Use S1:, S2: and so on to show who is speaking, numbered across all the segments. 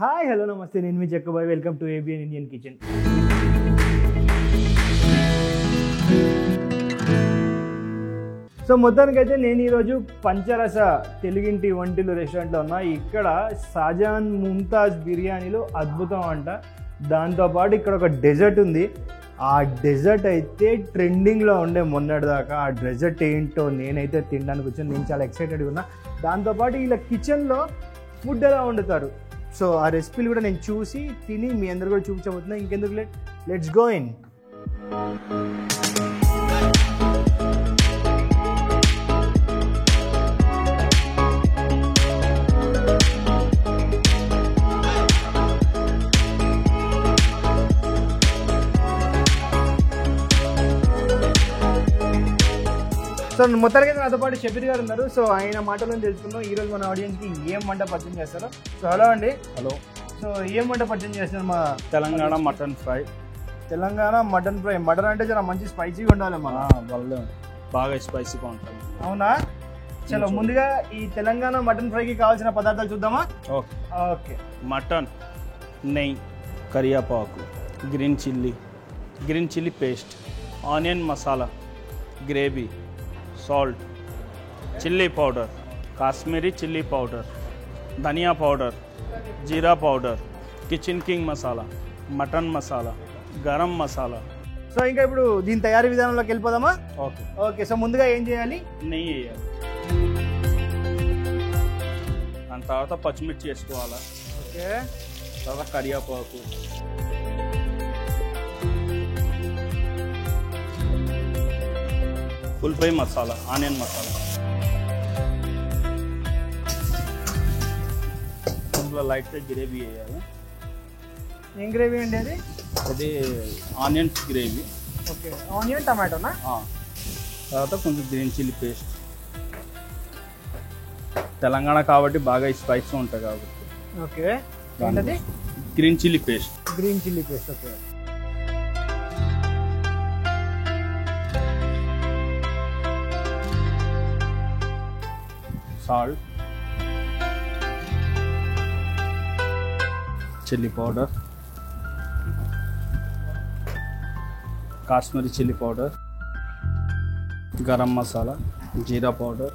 S1: Hi hello namaste, నేను మీ చెక్కబాయ్. Welcome to ABN Indian kitchen. So మొత్తానికైతే నేను ఈరోజు పంచరస తెలుగింటి వంటిలు రెస్టారెంట్లో ఉన్నా. ఇక్కడ షాజహాన్ ముంతాజ్ బిర్యానీలు అద్భుతం అంట. దాంతోపాటు ఇక్కడ ఒక డెజర్ట్ ఉంది. ఆ డెజర్ట్ అయితే ట్రెండింగ్లో ఉండే మొన్నటిదాకా. ఆ డెజర్ట్ ఏంటో నేనైతే తినడానికి వచ్చాను. నేను చాలా ఎక్సైటెడ్గా ఉన్నా. దాంతోపాటు ఇలా కిచెన్లో ఫుడ్ ఎలా వండుతారు, సో ఆ రెసిపీలు కూడా నేను చూసి తిని మీ అందరు కూడా చూపించబోతున్నా. ఇంకెందుకు లెట్స్ గో ఇన్. సో మొత్తానికి నాతో పాటు షబీర్ గారు ఉన్నారు. సో ఆయన మాటలను తెలుసుకుందాం. ఈరోజు మన ఆడియన్స్కి ఏం వంట పరిచయం చేస్తారో. సో హలో అండి.
S2: హలో.
S1: సో ఏం వంట పరిచయం చేస్తున్నారు? మా
S2: Telangana mutton fry.
S1: Telangana mutton fry. Mutton అంటే చాలా మంచి స్పైసీగా ఉండాలి. మన
S2: వాళ్ళు బాగా స్పైసీగా ఉంటుంది.
S1: అవునా? చలో ముందుగా ఈ తెలంగాణ మటన్ ఫ్రైకి కావాల్సిన పదార్థాలు చూద్దామా?
S2: Okay
S1: okay.
S2: మటన్, నెయ్యి, కరివేపాకు, green chilli paste, onion masala, gravy, salt, chilli powder, Kashmiri chilli powder, dhania powder, jeera powder, Kitchen King masala, mutton masala, garam masala.
S1: So ఇంకా ఇప్పుడు దీని తయారీ విధానంలోకి వెళ్ళిపోదామా?
S2: Okay
S1: okay. సో ముందుగా ఏం చేయాలి?
S2: నెయ్యి వేయాలి. దాని తర్వాత పచ్చిమిర్చి వేసుకోవాలా.
S1: ఓకే.
S2: తర్వాత కరివేపాకు, ఉల్లిపాయ మసాలా, ఆనియన్ మసాలా. ఇందులో లైట్గా గ్రేవీ వేయాలి.
S1: ఏం గ్రేవీ అండి అది?
S2: అది ఆనియన్స్ గ్రేవీ.
S1: ఓకే. ఆనియన్ టమాటోనా?
S2: తర్వాత కొంచెం గ్రీన్ చిల్లీ పేస్ట్. తెలంగాణ కాబట్టి బాగా స్పైసీ ఉంటుంది కాబట్టి.
S1: ఓకే. ఏంటది?
S2: Green chilli paste.
S1: Green chilli paste. Okay.
S2: Salt, chilli powder, Kashmiri chilli powder, garam masala, jeera powder,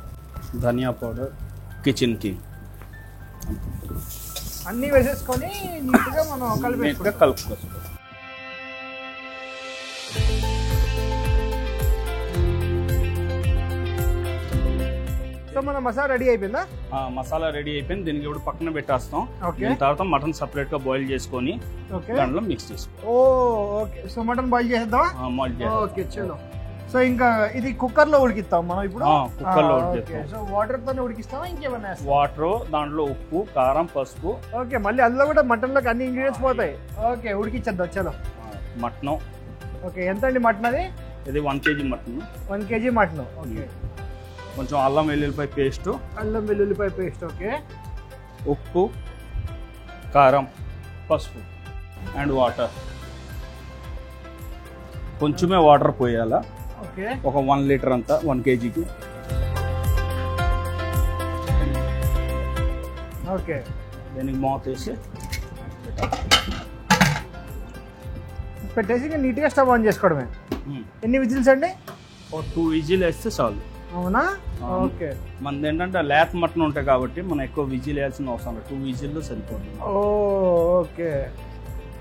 S2: dhania powder, Kitchen King
S1: అన్నీ వేసేసుకొని నీట్గా మనం
S2: కలుపుకోవచ్చు.
S1: సో మన మసాలా రెడీ అయిపోయిందా?
S2: మసాలా రెడీ అయిపోయింది. దీనికి ఇప్పుడు పక్కన పెట్టేస్తాం.
S1: ఓకే.
S2: దీని తర్వాత మటన్ సపరేట్ గా బాయిల్ చేసుకొని దాంట్లో మిక్స్ చేసుకో.
S1: ఓకే. సో మటన్ బాయిల్ చేద్దామా? ఓకే చలో. సో ఇంకా ఇది కుక్కర్ లో ఉడికిస్తాం మనం ఇప్పుడు.
S2: కుక్కర్ లో ఉడికిస్తాం.
S1: సో వాటర్ తోనే ఉడికిస్తామా ఇంకేమన్నా?
S2: వాటర్, దాంట్లో ఉప్పు, కారం, పసుపు.
S1: ఓకే. మళ్ళీ అందులో కూడా మటన్ లోకి అన్ని ఇంగ్రీడియంట్స్ పోతాయి. ఓకే. ఉడికిచ్చేద్దాం చలో.
S2: మటన్.
S1: ఓకే. ఎంత అండి మటన్ అది?
S2: ఇది 1 kg mutton.
S1: 1 kg mutton. Okay.
S2: కొంచెం అల్లం వెల్లుల్లిపాయ పేస్ట్.
S1: అల్లం వెల్లుల్లిపాయ పేస్ట్. ఓకే.
S2: ఉప్పు, కారం, పసుపు అండ్ వాటర్. కొంచెమే వాటర్ పోయాలా.
S1: ఓకే.
S2: ఒక 1 లీటర్ అంతా 1 kgకి.
S1: ఓకే.
S2: దీనికి మూత వేసి
S1: పెట్టేసి నీట్గా స్టవ్ ఆన్ చేసుకోవడమే. ఎన్ని విజిల్స్ అండి?
S2: 2 విజిల్ వేస్తే చాలు.
S1: అవునా? ఓకే.
S2: మనది ఏంటంటే లేత మటన్ ఉంటాయి కాబట్టి మనం ఎక్కువ విజిల్ వేయాల్సిన అవసరం లేదు. 2 విజిల్లో సరిపోతుంది.
S1: ఓకే.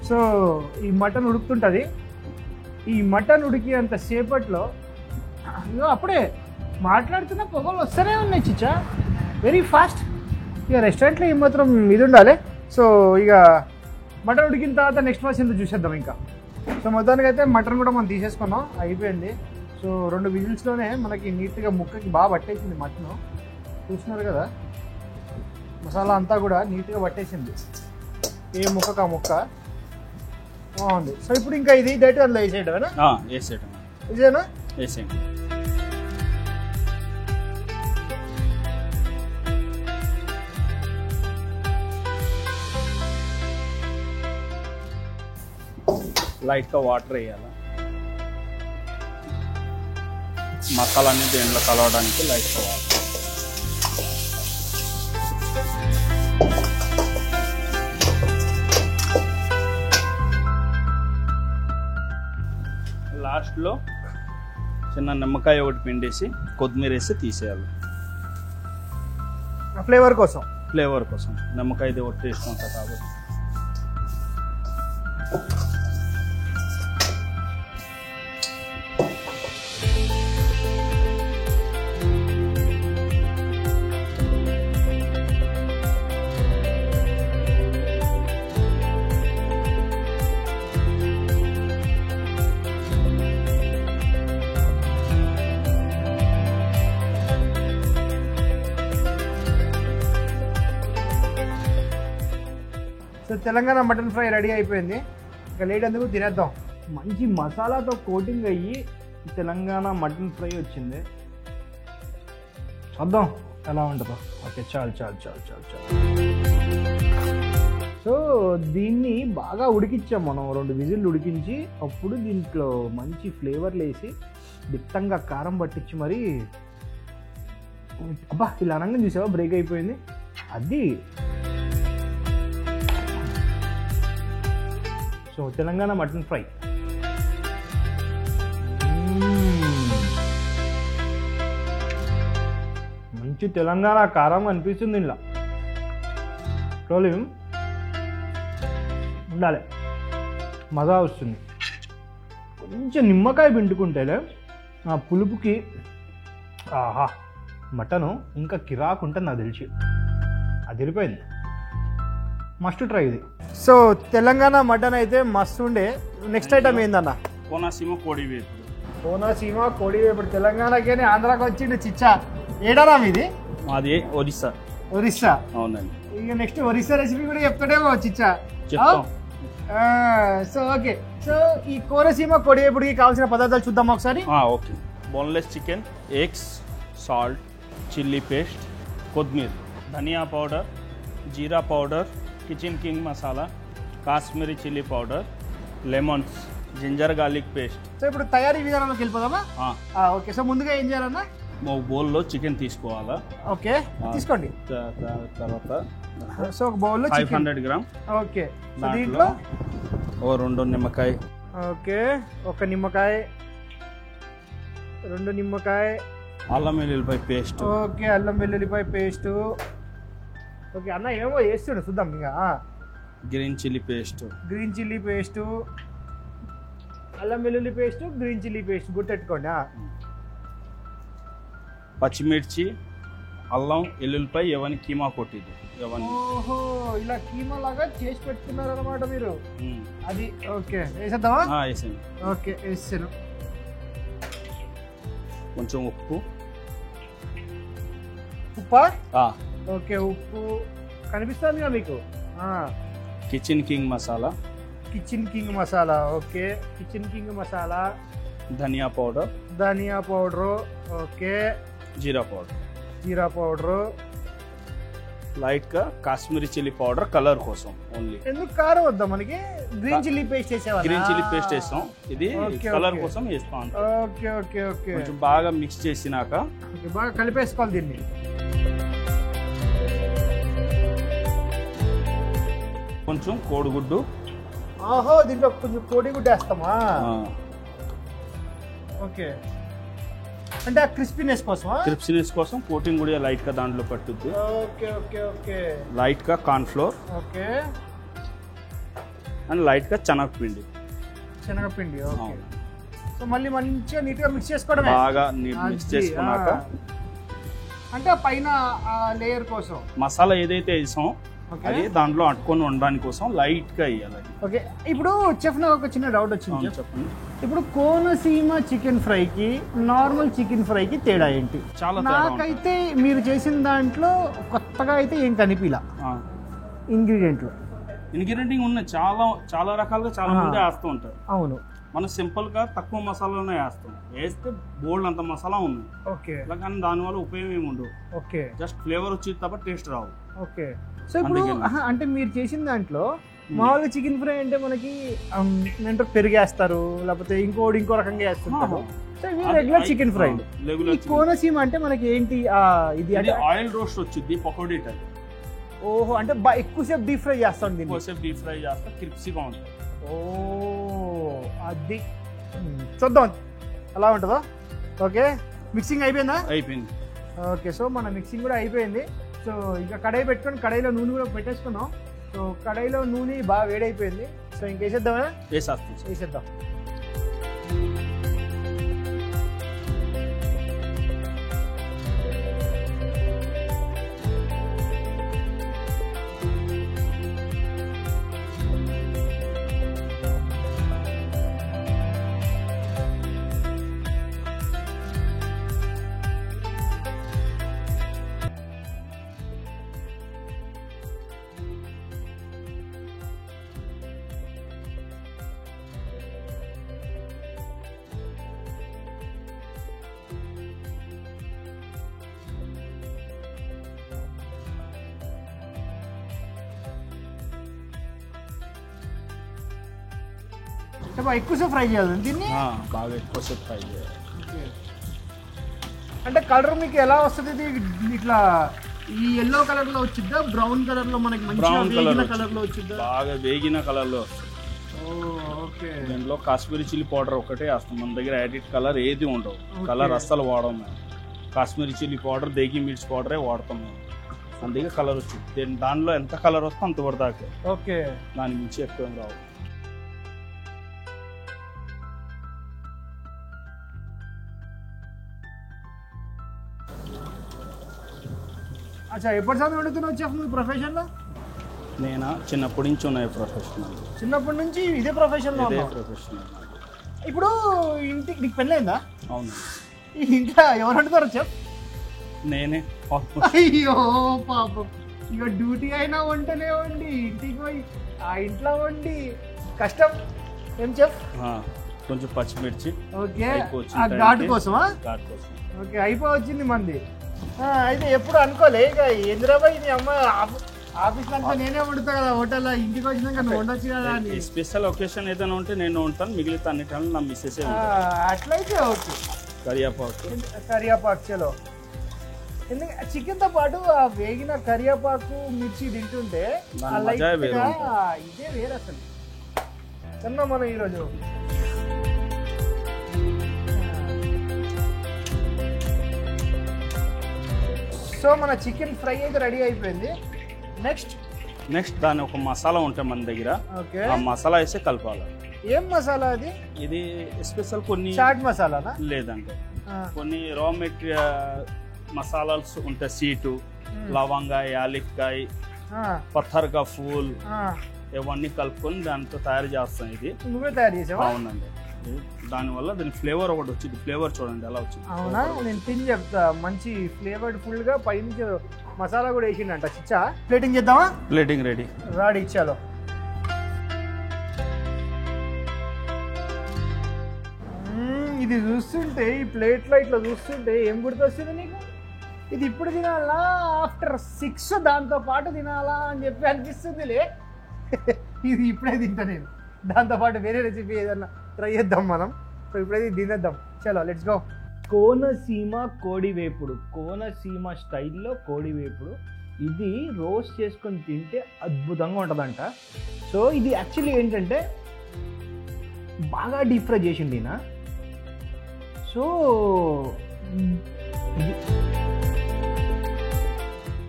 S1: సో ఈ మటన్ ఉడుకుతుంటుంది. ఈ మటన్ ఉడికి అంత సేపట్లో అప్పుడే మాట్లాడుతున్న పొగలు వస్తూనే ఉన్నాయి చిచ్చా. Very fast. ఇక రెస్టారెంట్లో ఏమాత్రం ఇది ఉండాలి. సో ఇక మటన్ ఉడికిన తర్వాత నెక్స్ట్ ప్రాసెస్ చూసేద్దాం ఇంకా. సో మొత్తానికి అయితే మటన్ కూడా మనం తీసేసుకున్నాం, అయిపోయింది. సో 2 విజిల్స్లోనే మనకి నీట్గా ముక్కకి బాగా పట్టేసింది మటన్. చూస్తున్నారు కదా, మసాలా అంతా కూడా నీట్గా పట్టేసింది. ఏ ముక్కకు ఆ ముక్క బాగుంది. సో ఇప్పుడు ఇంకా ఇది డైరెక్ట్ అందులో వేసేయడమేనా?
S2: వేసేయడం.
S1: ఇదేనా?
S2: వేసేయండి. లైట్గా వాటర్ వేయాలి. మసాలాన్ని దీంట్లో కలవడానికి లైట్గా వాటర్. లాస్ట్లో చిన్న నిమ్మకాయ ఒకటి పిండేసి కొత్తిమీర వేసి తీసేయాలి.
S1: ఫ్లేవర్ కోసం.
S2: ఫ్లేవర్ కోసం నిమ్మకాయది ఒకటి టేస్ట్ ఉంటుంది కాబట్టి.
S1: So Telangana mutton fry ready అయిపోయింది. ఇంకా లేట్ ఎందుకు తినేద్దాం. మంచి మసాలాతో కోటింగ్ అయ్యి తెలంగాణ మటన్ ఫ్రై వచ్చింది. చూద్దాం ఎలా ఉంటుందో. ఓకే చాలు చాలు చాలు చాలు చాలు. సో దీన్ని బాగా ఉడికించాం మనం, 2 విజిల్లు ఉడికించి అప్పుడు దీంట్లో మంచి ఫ్లేవర్లు వేసి దిట్టంగా కారం పట్టించి మరి అబ్బా ఇలా అనగా చూసావా బ్రేక్ అయిపోయింది అది. సో తెలంగాణ మటన్ ఫ్రై మంచి తెలంగాణ కారం అనిపిస్తుంది. ఇలా ట్రోలింగ్ ఉండాలి, మజా వస్తుంది. కొంచెం నిమ్మకాయ పిండుకుంటేలే ఆ పులుపుకి ఆహా మటను ఇంకా కిరాకుంటే నాకు తెలిసి అది వెళ్ళిపోయింది. మస్ట్ ట్రై ఇది. సో తెలంగాణ మటన్ అయితే మస్తు ఉండే. నెక్స్ట్ ఐటమ్ ఏందన్న?
S2: కోనసీమ కోడి వేపుడు.
S1: కోనసీమ కోడి వేపుడు. తెలంగాణకి ఆంధ్రాకి వచ్చిండు చిచ్చా. ఏడారా మీది?
S2: మాది ఒరిస్సా.
S1: ఒరిస్సా?
S2: అవునండి.
S1: ఇక నెక్స్ట్ ఒరిస్సా రెసిపీ కూడా చెప్తాడేమో చిచ్చా. So okay. సో ఈ కోనసీమ కోడి వేపుడికి కావాల్సిన పదార్థాలు చూద్దాం ఒకసారి.
S2: Okay. Boneless chicken, eggs, salt, chilli paste, కొత్తిమీర, dhania powder, jeera powder, Kitchen King masala, Kashmiri chilli powder, lemons, ginger garlic paste.
S1: So ఇప్పుడు తయారీ విధానంలోకి వెళ్ళిపోదామా? ఓకే. సో ముందుగా ఏం చేయాలన్నా?
S2: ఒక బౌల్లో చికెన్ తీసుకోవాలా.
S1: ఓకే తీసుకోండి.
S2: తర్వాత
S1: సో ఒక బౌల్లో
S2: 500 గ్రామ్.
S1: ఓకే.
S2: దీంట్లో ఓ 2 నిమ్మకాయ.
S1: ఓకే. 1 నిమ్మకాయ, 2 నిమ్మకాయ.
S2: అల్లం వెల్లుల్లిపాయ పేస్ట్.
S1: ఓకే. అల్లం వెల్లుల్లిపాయ పేస్ట్. ఓకే అన్న ఏమో వేస్తుండే చూద్దాం. ఇంకా
S2: green chilli paste.
S1: Green chilli paste, అల్లం వెల్లుల్లి పేస్ట్, గ్రీన్ చిల్లీ పేస్ట్ గుర్తెట్టుకోండి.
S2: పచ్చిమిర్చి, అల్లం వెల్లుల్లిపాయ ఇవన్నీ కీమా కొట్టింది ఇవన్నీ.
S1: ఓహో ఇలా కీమా లాగా చేసి పెట్టుకున్నారు అనమాట మీరు. అది ఓకే. వేసేద్దామా?
S2: వేసాను.
S1: ఓకే వేసాను.
S2: కొంచెం ఉప్పు.
S1: ఉప్పా?
S2: ఓకే.
S1: ఉప్పు కనిపిస్తుందిగా మీకు.
S2: Kitchen King masala.
S1: Kitchen King masala. Okay. Kitchen King masala.
S2: Dhania powder.
S1: Dhania powder. Okay.
S2: Jeera powder.
S1: Jeera powder.
S2: లైట్గా కాశ్మీరీ చిల్లీ పౌడర్ కలర్ కోసం ఓన్లీ.
S1: ఎందుకు కారం వద్దా మనకి? గ్రీన్ చిల్లీ పేస్ట్ వేసేవా?
S2: గ్రీన్ చిల్లీ పేస్ట్ వేస్తాం, ఇది కలర్ కోసం వేస్తాం.
S1: Okay okay okay.
S2: కొంచెం బాగా మిక్స్ చేసినాక
S1: బాగా కలిపేసుకోవాలి దీన్ని.
S2: కొంచెం కోడిగుడ్డు.
S1: ఆహో దీంట్లో కొంచెం కోడిగుడ్డు వేస్తామా? ఓకే. అంటే ఆ క్రిస్పీనెస్ కోసం.
S2: క్రిస్పీనెస్ కోసం కోటింగ్ కూడా లైట్ గా దాంట్లో పట్టుద్ది.
S1: Okay okay okay.
S2: లైట్ గా corn flour.
S1: Okay.
S2: And light గా శనగపిండి.
S1: శనగపిండి. ఓకే. సో మళ్ళీ మంచిగా నీట్ గా మిక్స్ చేసుకోవడమే.
S2: బాగా మిక్స్ చేసుకున్నాక
S1: అంటే పైన లేయర్ కోసం
S2: మసాలా ఏదైతే వేసాం అది దాంట్లో అట్టుకొని ఉండడానికి కోసం లైట్ గా వేయాలి.
S1: ఓకే. ఇప్పుడు చెఫ్ నాకు ఒక చిన్న డౌట్ వచ్చింది.
S2: చెప్పండి.
S1: ఇప్పుడు కోనసీమ చికెన్ ఫ్రైకి నార్మల్ చికెన్ ఫ్రైకి తేడా ఏంటి?
S2: చాలా
S1: నాకైతే మీరు చేసిన దాంట్లో కొత్తగా అయితే ఏం కనిపిలా. ఇంగ్రీడియంట్లు
S2: ఉన్నాయి, చాలా రకాలుగా చాలా మంది వేస్తూ ఉంటారు.
S1: అవును.
S2: మనం సింపుల్ గా తక్కువ మసాలాలోనే వేస్తాం. వేస్తే బోల్డ్ అంత మసాలా ఉంది.
S1: ఓకే.
S2: కానీ దానివల్ల ఉపయోగం ఏమి ఉండవు.
S1: ఓకే.
S2: జస్ట్ ఫ్లేవర్ వచ్చేది తప్ప టేస్ట్ రావు.
S1: ఓకే. సో ఇప్పుడు అంటే మీరు చేసిన దాంట్లో మామూలుగా చికెన్ ఫ్రై అంటే మనకి ఏంటో పెరిగేస్తారు, లేకపోతే ఇంకో రకంగా వేస్తుంటారు. సో ఇవి రెగ్యులర్ చికెన్ ఫ్రై. కోనసీమ అంటే మనకి ఏంటి ఇది అంటే
S2: ఆయిల్ రోస్ట్ వచ్చింది పకోడీ టైప్.
S1: ఓహో అంటే ఎక్కువసేపు డీప్ ఫ్రై చేస్తాం.
S2: ఎక్కువసేపు డీప్ ఫ్రై చేస్తా క్రిప్సీగా ఉంటుంది.
S1: ఓ అది చూద్దాం అలా ఉంటుందా? ఓకే, మిక్సింగ్ అయిపోయిందా?
S2: అయిపోయింది.
S1: ఓకే, సో మన మిక్సింగ్ కూడా అయిపోయింది. సో ఇంకా కడాయి పెట్టుకొని కడాయిలో నూనె కూడా పెట్టేసుకున్నాం. సో కడాయిలో నూనె బాగా వేడైపోయింది. సో ఇంకేసేద్దామా? వేసేద్దాం. ఎక్కువసేపు ఫ్రై చేయాలి దీన్ని?
S2: బాగా ఎక్కువసేపు ఫ్రై చేయాలి.
S1: అంటే కలర్ మీకు ఎలా వస్తుంది? ఇది ఇట్లా ఈ ఎల్లో కలర్ లో వచ్చిద్దా, బ్రౌన్ కలర్ లో మనకి
S2: బ్రౌన్
S1: కలర్ లో వచ్చిద్దా?
S2: బాగా వేగిన కలర్ లో.
S1: ఓకే,
S2: దీంట్లో కాశ్మీరీ చిల్లీ పౌడర్ ఒకటే వేస్తాం. మన దగ్గర ఎడిట్ కలర్ ఏది ఉండవు. కలర్ అస్సలు వాడము మేము. కాశ్మీరీ చిల్లీ పౌడర్, దేగి మిర్చి పౌడరే వాడతాం మేము. అందుకే కలర్ వచ్చింది. దానిలో ఎంత కలర్ వస్తే అంత పడదాకే.
S1: ఓకే,
S2: దాని మించి ఎక్కువ రావు.
S1: అచ్చా, ఎప్పటి సార్ వండుతున్నావు చెఫ్ నువ్వు ప్రొఫెషన్లో?
S2: నేనా చిన్నప్పటి నుంచి ఉన్నాయి ప్రొఫెషనల్.
S1: చిన్నప్పటి నుంచి ఇదే ప్రొఫెషన్లో?
S2: ప్రొఫెషనల్.
S1: ఇప్పుడు ఇంటికి నీకు పెళ్ళైందా?
S2: అవును.
S1: ఇంకా ఎవరు వండుతారు చెఫ్?
S2: నేనే.
S1: అయ్యో పాపం, ఇక డ్యూటీ అయినా వంటనే వండి, ఇంటికి పోయి ఆ ఇంట్లో వండి కష్టం. ఏం చెఫ్?
S2: కొంచెం పచ్చిమిర్చి.
S1: ఓకే, ఆ ఘాటు కోసమా? ఓకే, అయిపోవచ్చింది మంది. అయితే ఎప్పుడు అనుకోలే ఇక ఏంద్రాబాయ్ ఇది అమ్మ ఆఫీస్ అంతా నేనే వండుతా కదా హోటల్లో, ఇంటికి వచ్చినాక నువ్వు వండొచ్చు కదా అని.
S2: స్పెషల్ ఒకేషన్ ఏదైనా ఉంటే నేను ఉంటాను, మిగిలితే అన్ని టైంలో నా మిస్సెస్.
S1: అట్లయితే ఓకే.
S2: కరియాపాకు
S1: చలో. ఎందుకంటే చికెన్తో పాటు ఆ వేగిన కరియాపాకు మిర్చి తింటుంటే ఇదే వేరు అసలు. కన్నా మనం ఈరోజు సో మన చికెన్ ఫ్రై అయితే రెడీ అయిపోయింది.
S2: నెక్స్ట్ దాని ఒక మసాలా ఉంటాయి మన దగ్గర. ఆ మసాలా వేసి కలపాలి.
S1: ఏం మసాలా అది?
S2: ఇది స్పెషల్ కొన్ని
S1: చాట్ మసాలానా?
S2: లేదంటే కొన్ని రా మెటీరియల్ మసాలాస్ ఉంటాయి. సీటు, లవంగా, యాలక్కాయ, పత్తర్కా ఫూల్, ఇవన్నీ కలుపుకొని దాంతో తయారు చేస్తాం. ఇది
S1: నువ్వే తయారు చేసావా?
S2: అవునండి. దానివల్ల దీని ఫ్లేవర్ ఒకటి వచ్చింది. ఫ్లేవర్ చూడండి ఎలా వచ్చింది.
S1: అవునా, నేను తిని చెప్తా. మంచి ఫ్లేవర్డ్ ఫుల్ గా పైనుంచి మసాలా కూడా వేసిండంట. చిచ్చా ప్లేటింగ్ చేద్దామా?
S2: ప్లేటింగ్ రెడీ
S1: ఇచ్చాలో. ఇది చూస్తుంటే, ఈ ప్లేట్లో ఇట్లా చూస్తుంటే ఏం గుర్తొస్తుంది నీకు? ఇది ఇప్పుడు తినాలా, ఆఫ్టర్ 6 దాంతో పాటు తినాలా అని చెప్పి అనిపిస్తుందిలే. ఇది ఇప్పుడే తింటా నేను. దాంతోపాటు వేరే రెసిపీ ఏదన్నా ట్రై చేద్దాం మనం. సో ఇప్పుడైతే తినేద్దాం. చలో లెట్స్ గో. కోనసీమ కోడి వేపుడు, కోనసీమ స్టైల్లో కోడి వేపుడు. ఇది రోస్ట్ చేసుకొని తింటే అద్భుతంగా ఉంటుందంట. సో ఇది యాక్చువల్లీ ఏంటంటే బాగా డీప్ ఫ్రై చేసింది ఈయన. సో ఇది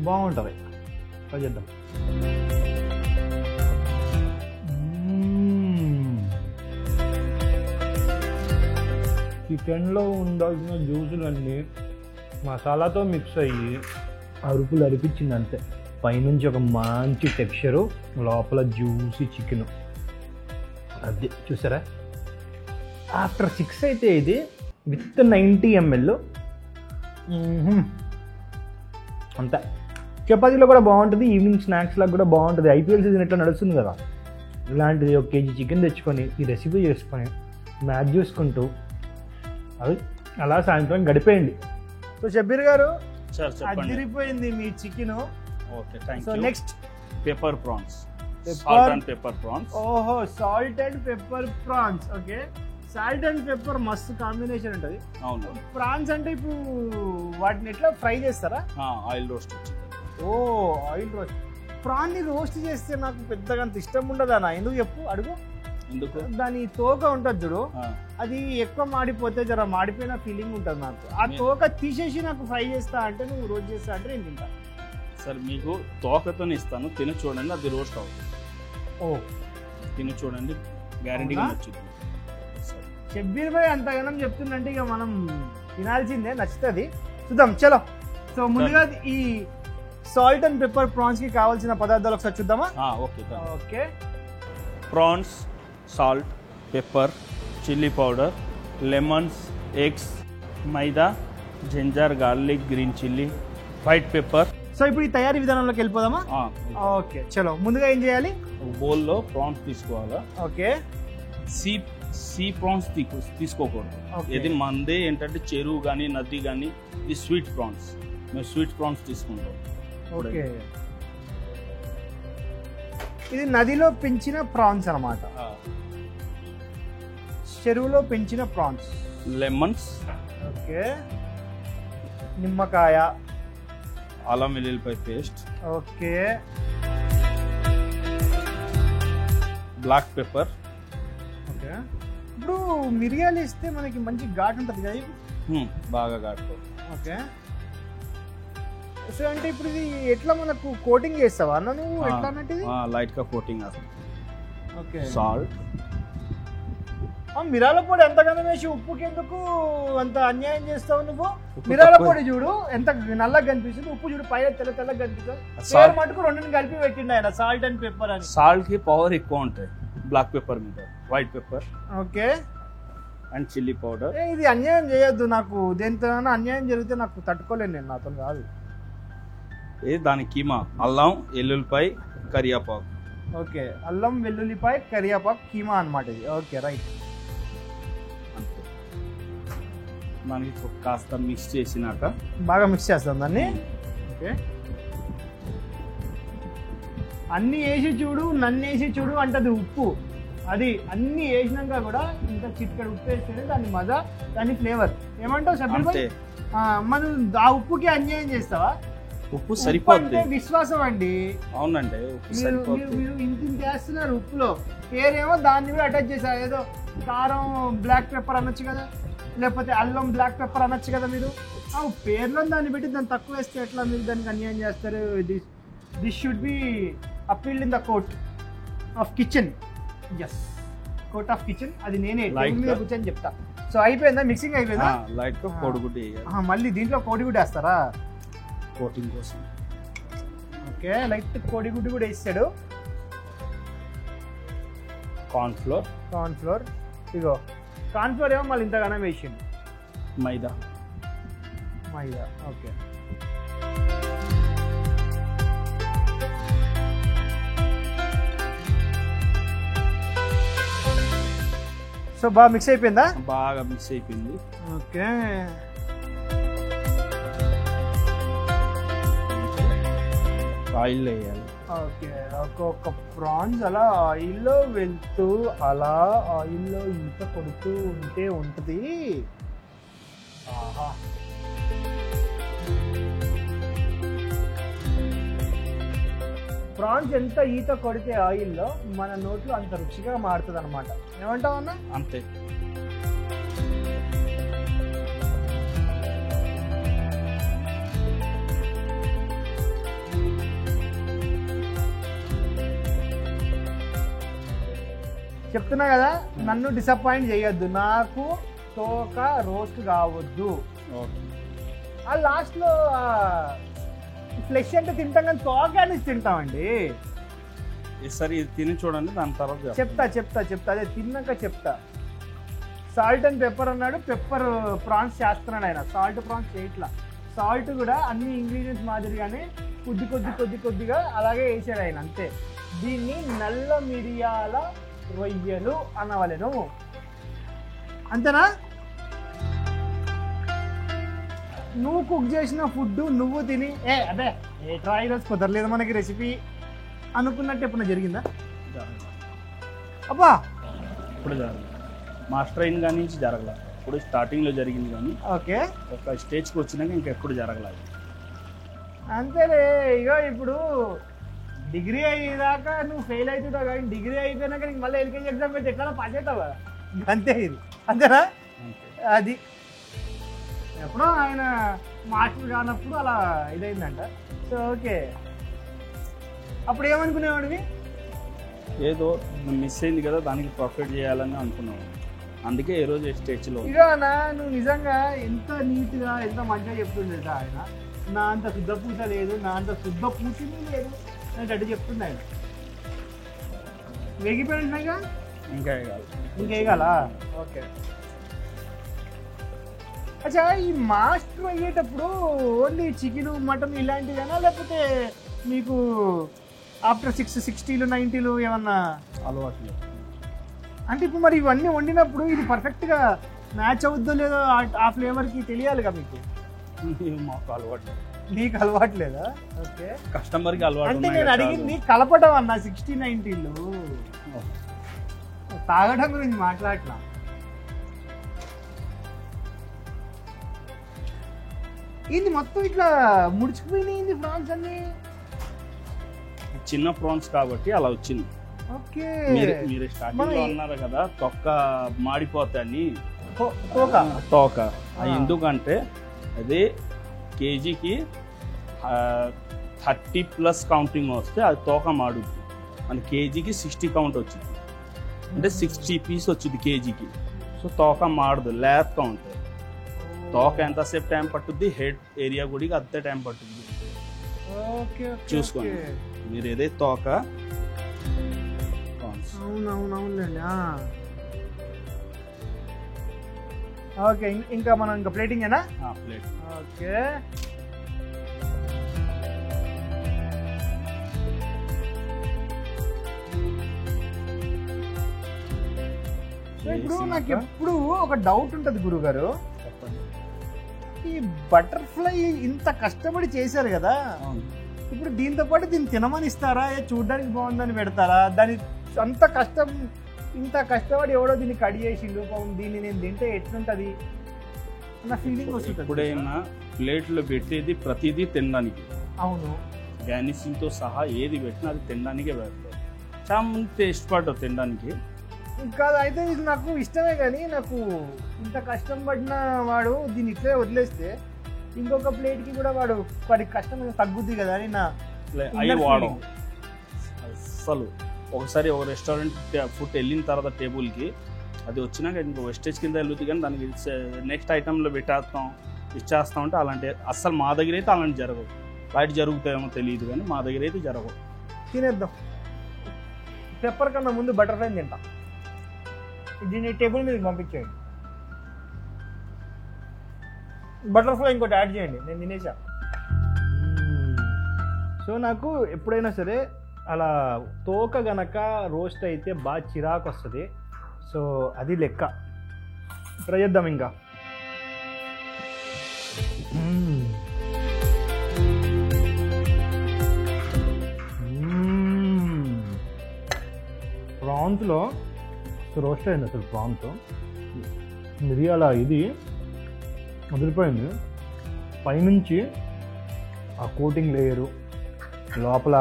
S1: బాగుంటుంది. ట్రై చేద్దాం. చికెన్లో ఉండాల్సిన జ్యూసులన్నీ మసాలాతో మిక్స్ అయ్యి అరుపులు అరిపించింది అంతే. పైనుంచి ఒక మంచి టెక్స్చరు, లోపల జ్యూసీ చికెన్. అది చూసారా? ఆఫ్టర్ 6 అయితే ఇది విత్ 90 ml అంతే. చపాతీలో కూడా బాగుంటుంది, ఈవినింగ్ స్నాక్స్ లాగా కూడా బాగుంటుంది. ఐపీఎల్ సీజన్ ఎట్లా నడుస్తుంది కదా, ఇలాంటిది 1 kg చికెన్ తెచ్చుకొని ఈ రెసిపీ చేసుకొని మ్యాచ్ చేసుకుంటూ అది అలా సాయంత్రం గడిపేయండి. సో షబ్బీర్ గారు అదిరిపోయింది మీ chicken.
S2: Okay, thank you.
S1: So next
S2: pepper prawns, salt and pepper prawns.
S1: ఓహో, salt and pepper prawns. Okay, salt and pepper మస్తు కాంబినేషన్ ఉంటుంది.
S2: అవును.
S1: ప్రాన్స్ అంటే ఇప్పుడు వాటిని ఎట్లా ఫ్రై చేస్తారా?
S2: Oil roast.
S1: ఓ, ఆయిల్ రోస్ట్. ప్రాన్ని రోస్ట్ చేస్తే నాకు పెద్దగా అంత ఇష్టం ఉండదు అన్న. ఎందుకు చెప్పు, అడుగు.
S2: ఎందుకు?
S1: దాని తోక ఉంటుంది చూడు, అది ఎక్కువ మాడిపోతే జర మాడిపోయిన ఫీలింగ్ ఉంటుంది నాకు. ఆ తోక తీసేసి నాకు ఫ్రై చేస్తా అంటే, నువ్వు రోస్ట్ చేస్తా అంటే నేను తింటా.
S2: సరే మీకు తోకతో ఇస్తాను, తిని చూడండి, అది రోస్ట్ అవుతుంది.
S1: ఓ
S2: తిని చూడండి, గ్యారంటీగా నచ్చుతుంది.
S1: షబ్బీర్ భాయ్ అంతగానం చెప్తుందంటే ఇక మనం తినాల్సిందే, నచ్చుతుంది. చూద్దాం చలో. సో ముందుగా ఈ సాల్ట్ అండ్ పెప్పర్ ప్రాన్స్ కి కావాల్సిన పదార్థాలు ఒకసారి చూద్దామా?
S2: Okay
S1: okay.
S2: Prawns, salt, pepper, chilli powder, lemons, eggs, maida, ginger garlic, green chilli, white pepper.
S1: So ఇప్పుడు ఈ తయారీ విధానంలోకి వెళ్ళిపోదామా? ఓకే చలో. ముందుగా ఏం చేయాలి?
S2: బౌల్లో ప్రాన్స్ తీసుకోవాలా.
S1: ఓకే.
S2: సీ ప్రాన్స్ తీసుకోకూడదు. ఇది మందే ఏంటంటే చెరువు కానీ నది కానీ, ఇది స్వీట్ ప్రాన్స్. మేము స్వీట్ ప్రాన్స్ తీసుకుంటాం.
S1: ఓకే. ఇది నదిలో పెంచిన ప్రాన్స్ అన్నమాట, చెరువులో పెంచిన ప్రాన్స్.
S2: Lemons,
S1: okay. నిమ్మకాయ,
S2: అల్లం వెల్లుల్లిపాయ paste,
S1: okay.
S2: Black pepper.
S1: Okay. ఇప్పుడు మిరియాలు ఇస్తే మనకి మంచి ఘాటు ఉంటుంది కదా,
S2: బాగా ఘాటు.
S1: ఓకే. సో అంటే ఇప్పుడు ఇది ఎట్లా మనకు కోటింగ్ చేస్తావా అన్న నువ్వు? ఎట్లా అన్నట్టు
S2: లైట్ గా కోటింగ్ అవుతుంది.
S1: ఓకే.
S2: సాల్ట్,
S1: మిరాల పొడి ఎంతగానో వేసి ఉప్పుకి ఎందుకు అంత అన్యాయం చేస్తావు నువ్వు? మిరాల పొడి చూడు ఎంత నల్లగా కనిపిస్తుంది, ఉప్పు చూడు పైన తెల్లగా కనిపిస్తుంది. పేరు మటుకు రెండుని కలిపి పెట్టిండు ఆయన, సాల్ట్ అండ్ పెప్పర్ అని.
S2: సాల్ట్ కి పవర్ ఎక్కువ ఉంటాయి బ్లాక్ పెప్పర్ మీద, white pepper.
S1: Okay.
S2: And chilli powder.
S1: ఇది అన్యాయం చేయొద్దు నాకు, దేనితో అన్యాయం జరిగితే నాకు తట్టుకోలేను నేను, నాతో కాదు.
S2: ఇది దాని కీమా, అల్లం వెల్లుల్లిపాయ కరియాపాకు.
S1: ఓకే. అల్లం వెల్లుల్లిపాయ కరియాపాకు కీమా అన్నమాట ఇది. Okay right.
S2: దానికి కాస్త మిక్స్ చేసినాక
S1: బాగా మిక్స్ చేస్తాం దాన్ని. ఓకే. అన్ని వేసి చూడు, నన్ను వేసి చూడు అంటది ఉప్పు. అది అన్ని వేసినాక కూడా ఇంత చిటికెడు ఉప్పు వేస్తేనే దాని మజా, దాని ఫ్లేవర్. ఏమంటావు షబ్బీర్ భాయ్? మనం ఆ ఉప్పుకి అన్యాయం చేస్తావా?
S2: ఉప్పు సరిపోతుంది,
S1: విశ్వాసం అండి.
S2: అవునండి.
S1: మీరు ఇంత వేస్తున్నారు ఉప్పులో, పేరేమో దాన్ని కూడా అటాచ్ చేశారు. ఏదో కారం బ్లాక్ పెప్పర్ అనొచ్చు కదా, లేకపోతే అల్లం బ్లాక్ పెప్పర్ అనొచ్చు కదా. మీరు ఆ పేర్లో దాన్ని పెట్టి దాన్ని తక్కువ వేస్తే ఎట్లా మీరు దానికి అన్యాయం చేస్తారు? This should be appealed in the court of kitchen. Yes, court of kitchen. అది నేనే కూర్చొని చెప్తా. సో అయిపోయిందా? మిక్సింగ్ అయిపోయిందా?
S2: లైట్ గా కోడిగుడ్డు.
S1: మళ్ళీ దీంట్లో కోడిగుడ్డు వేస్తారా
S2: కోటింగ్ కోసం?
S1: ఓకే. లైట్ కోడిగుడ్డు కూడా వేస్తాడు.
S2: Corn flour. ఇగో కార్న్ ఫ్లోర్ ఏమో మళ్ళీ ఇంతగానో వేసిండు. మైదా.
S1: ఓకే. సో బాగా మిక్స్ అయిపోయిందా?
S2: బాగా మిక్స్ అయిపోయింది.
S1: ఓకే.
S2: ఆయిల్ వేయాలి.
S1: ఓకే. ఒక్కొక్క ప్రాన్స్ అలా ఆయిల్లో వెళ్తూ అలా ఆయిల్లో ఈత కొడుతూ ఉంటే ఉంటుంది. ఆహా. ప్రాన్స్ ఎంత ఈత కొడితే ఆయిల్లో మన నోట్లో అంత రుచిగా మారుతుంది అనమాట. ఏమంటావు అన్న?
S2: అంతే.
S1: చెప్తున్నా కదా, నన్ను డిసప్పాయింట్ చేయొద్దు. నాకు తోక రోస్ట్ కావద్దు. ఆ లాస్ట్లో ఫ్లెష్ అంటే తింటాం కానీ తోక అనేది తింటామండి.
S2: సరే ఇది తిని చూడండి, దాని తర్వాత
S1: చెప్తా. అదే తిన్నాక చెప్తా. సాల్ట్ అండ్ పెప్పర్ అన్నాడు, పెప్పర్ ప్రాన్స్ చేస్తున్నాడు ఆయన. సాల్ట్ ప్రాన్స్ చేయట్లా. సాల్ట్ కూడా అన్ని ఇంగ్రీడియంట్స్ మాదిరిగానే కొద్దిగా అలాగే వేసాడు ఆయన, అంతే. దీన్ని నల్ల మిరియాల రొయ్యలు అనవలెను. అంతేనా? నువ్వు కుక్ చేసిన ఫుడ్ నువ్వు తిని అదే ఏట్రా ఈరోజు కుదరలేదు మనకి రెసిపీ అనుకున్నట్టు ఎప్పుడన్నా జరిగిందా? అబ్బా
S2: ఇప్పుడు మాస్టర్ అయిన కానీ నుంచి జరగలేదు. ఇప్పుడు స్టార్టింగ్లో జరిగింది కానీ
S1: ఓకే
S2: ఒక స్టేజ్కి వచ్చినాక ఇంకెప్పుడు జరగలేదు.
S1: అంతేలే. ఇక ఇప్పుడు డిగ్రీ అయ్యేదాకా నువ్వు ఫెయిల్ అవుతుంటావు కానీ డిగ్రీ అయిపోయినాక నీకు మళ్ళీ ఎల్కేజీ ఎగ్జామ్ పెడితే ఎట్లా పాస్ అవుతావు కదా అంతే ఇది అంతేనా అది ఎప్పుడో ఆయన మాస్టర్ కానప్పుడు అలా ఇదైందంట సో ఓకే అప్పుడు ఏమనుకునేవాడివి
S2: ఏదో మిస్ అయింది కదా దానికి పర్ఫెక్ట్ చేయాలని అనుకున్నాను అందుకే ఈ రోజు స్టేజ్లో
S1: ఇక అన్న నువ్వు నిజంగా ఎంత నీట్గా ఎంత మంచిగా చెప్తుండే ఆయన నా అంత శుద్ధ పూస లేదు నా అంత శుద్ధ పూసింది లేదు అని అడ్డు చెప్తుంది ఆయన వేగిపోయినాయిగా
S2: ఇంకా కాదు
S1: ఇంకేగాల ఓకే అచ్చా ఈ మాస్టర్ అయ్యేటప్పుడు ఓన్లీ చికెన్ మటన్ ఇలాంటివేనా లేకపోతే మీకు ఆఫ్టర్ 60s 90s ఏమన్నా
S2: అలవాటు
S1: అంటే ఇప్పుడు మరి ఇవన్నీ వండినప్పుడు ఇది పర్ఫెక్ట్గా మ్యాచ్ అవుద్దో లేదో ఆ ఫ్లేవర్కి తెలియాలి కదా మీకు
S2: మాకు అలవాటు
S1: నీకు అలవాట్లేదా ఓకే
S2: కస్టమర్కి అలవాటు
S1: అంటే నేను అడిగింది కలపడం అన్న 60s 90s తాగడం గురించి మాట్లాడలా ఇది మొత్తం ఇట్లా ముడిచిపోయినాయింది ఫ్రాన్స్ అన్ని
S2: చిన్న ప్రాన్స్ కాబట్టి అలా వచ్చింది
S1: ఓకే
S2: మీరు స్టార్టింగ్ లో అన్నారు కదా తొక్క మాడిపోతాయని
S1: తోక
S2: ఎందుకంటే అదే కేజీకి 30+ కౌంటింగ్ వస్తే అది తోక మాడుద్ది మన కేజీకి 60 కౌంట్ వచ్చింది అంటే 60 పీస్ వచ్చింది కేజీకి సో తోక మాడదు లేతగా ఉంటుంది తోక ఎంతసేపు టైం పట్టుద్ది హెడ్ ఏరియా కూడా అంతే టైం పట్టుద్ది చూసుకోండి మీరు ఏదే తోక
S1: అవునవునవునులేండి ఓకే ఇంకా మనం ఇంకా ప్లేటింగ్ ఏనా
S2: ప్లేట్
S1: ఓకే సో ఇప్పుడు నాకు ఎప్పుడు ఒక డౌట్ ఉంటుంది గురుగారు ఈ బటర్ఫ్లై ఇంత కష్టపడి చేశారు కదా ఇప్పుడు దీంతో పాటు దీన్ని తినమని ఇస్తారా చూడడానికి బాగుందని పెడతారా దాని అంత కష్టం ఇంత కష్టపడి ఎవడో దీన్ని కడి చేసిండు దీన్ని నేను తింటే ఎట్లుంటది అన్న ఫీలింగ్ వస్తుంది
S2: ఎప్పుడైనా ప్లేట్లో పెట్టేది ప్రతిదీ తినడానికి
S1: అవును
S2: గార్నిషింగ్తో సహా ఏది పెట్టినా అది తినడానికే పెడతారు చాలా మంది టేస్ట్ పడతారు తినడానికి
S1: కాదు అయితే ఇది నాకు ఇష్టమే కానీ నాకు ఇంత కష్టం పడిన వాడు దీన్ని ఇట్లే వదిలేస్తే ఇంకొక ప్లేట్కి కూడా వాడి కష్టం తగ్గుద్ది కదా అని నా
S2: అవి వాడడం అసలు ఒకసారి ఒక రెస్టారెంట్ ఫుడ్ వెళ్ళిన తర్వాత టేబుల్కి అది వచ్చినాక ఇంకో వెస్టేజ్ కింద వెళ్తుంది కానీ దానికి నెక్స్ట్ ఐటెంలో పెట్టేస్తాం ఇచ్చేస్తాం అంటే అలాంటి అస్సలు మా దగ్గర అయితే అలాంటి జరగవు బయట జరుగుతాయేమో తెలియదు కానీ మా దగ్గర అయితే జరగవు
S1: తినేద్దాం పెప్పర్ కన్నా ముందు బటర్ఫ్లై తింటాం దీన్ని టేబుల్ మీదకి పంపించేయండి బటర్ఫ్లై ఇంకోటి యాడ్ చేయండి నేను తినేసా సో నాకు ఎప్పుడైనా సరే అలా తోక గనక రోస్ట్ అయితే బాగా చిరాకు వస్తుంది సో అది లెక్క ట్రై చేద్దాం ఇంకా ప్రాన్స్లో రోస్ట్ అయింది అసలు ప్రాన్స్ మిరియాల ఇది వదిలిపోయింది పైనుంచి ఆ కోటింగ్ లేయరు లోపల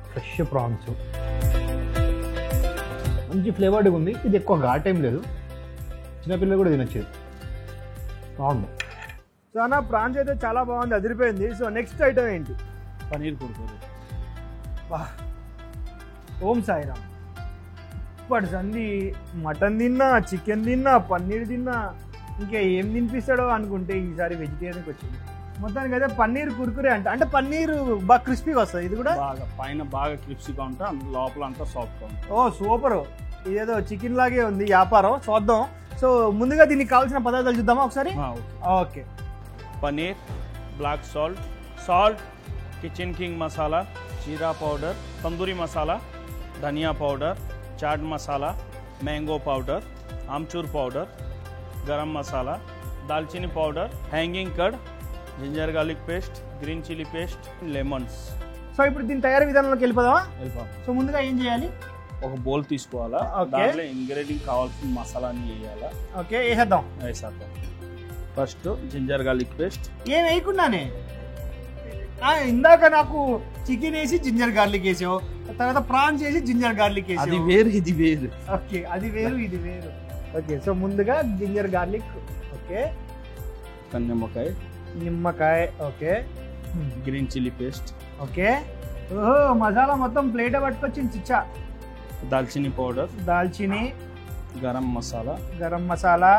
S1: ఫ్రెష్ ప్రాన్స్ మంచి ఫ్లేవర్డ్గా ఉంది ఇది ఎక్కువ ఘాట్ ఏం లేదు చిన్నపిల్లలు కూడా తినొచ్చేది బాగుంది సో అన్న ప్రాన్స్ అయితే చాలా బాగుంది అదిరిపోయింది సో నెక్స్ట్ ఐటమ్ ఏంటి
S2: పనీర్ కుర్కురే
S1: ఓం సాయిరామ్ ఇప్పటి సంది మటన్ తిన్నా చికెన్ తిన్నా పన్నీర్ తిన్నా ఇంకా ఏం తినిపిస్తాడో అనుకుంటే ఈసారి వెజిటేరియన్కి వచ్చింది మొత్తానికి అయితే పన్నీర్ కుర్కురే అంటే పన్నీర్ బాగా క్రిస్పీగా వస్తుంది ఇది కూడా
S2: బాగా పైన బాగా క్రిస్పీగా ఉంటా లోపల అంతా సాఫ్ట్గా ఉంటుంది
S1: ఓ సూపర్ ఇదేదో చికెన్ లాగే ఉంది వ్యాపారం చూద్దాం సో ముందుగా దీనికి కావాల్సిన పదార్థాలు చూద్దామా ఒకసారి okay
S2: paneer black salt Kitchen King masala jeera powder tandoori masala dhania powder chaat masala mango powder amchur powder garam masala దాల్చిని powder hanging curd ginger garlic paste green chilli paste lemons
S1: so ఇప్పుడు దీని తయారీ విధానంలోకి వెళ్ళిపోదామా సో ముందుగా ఏం చేయాలి
S2: ఒక బౌల్ తీసుకోవాలా దాంట్లో ఇంగ్రీడియంట్ కావాల్సిన మసాలాని వేయాలా
S1: ఓకే వేసేద్దాం
S2: ఫస్ట్ జింజర్ గార్లిక్ పేస్ట్
S1: ఏం వేయకుండానే ఇందాక నాకు చికెన్ వేసి జింజర్ గార్లిక్ వేసావు, తర్వాత ప్రాన్స్ వేసి జింజర్ గార్లిక్
S2: అది
S1: వేసావు.
S2: వేరు ఇది వేరు.
S1: ఓకే, అది వేరు ఇది వేరు. ఓకే, సో ముందుగా జింజర్ గార్లిక్, ఓకే,
S2: నిమ్మకాయ,
S1: నిమ్మకాయ, okay,
S2: green chilli paste,
S1: okay. ఓహో, మసాలా మొత్తం ప్లేట్ పట్టుకొచ్చింది చిచ్చా.
S2: దాల్చినీ పౌడర్,
S1: దాల్చిని,
S2: గరం మసాలా,
S1: గరం మసాలా,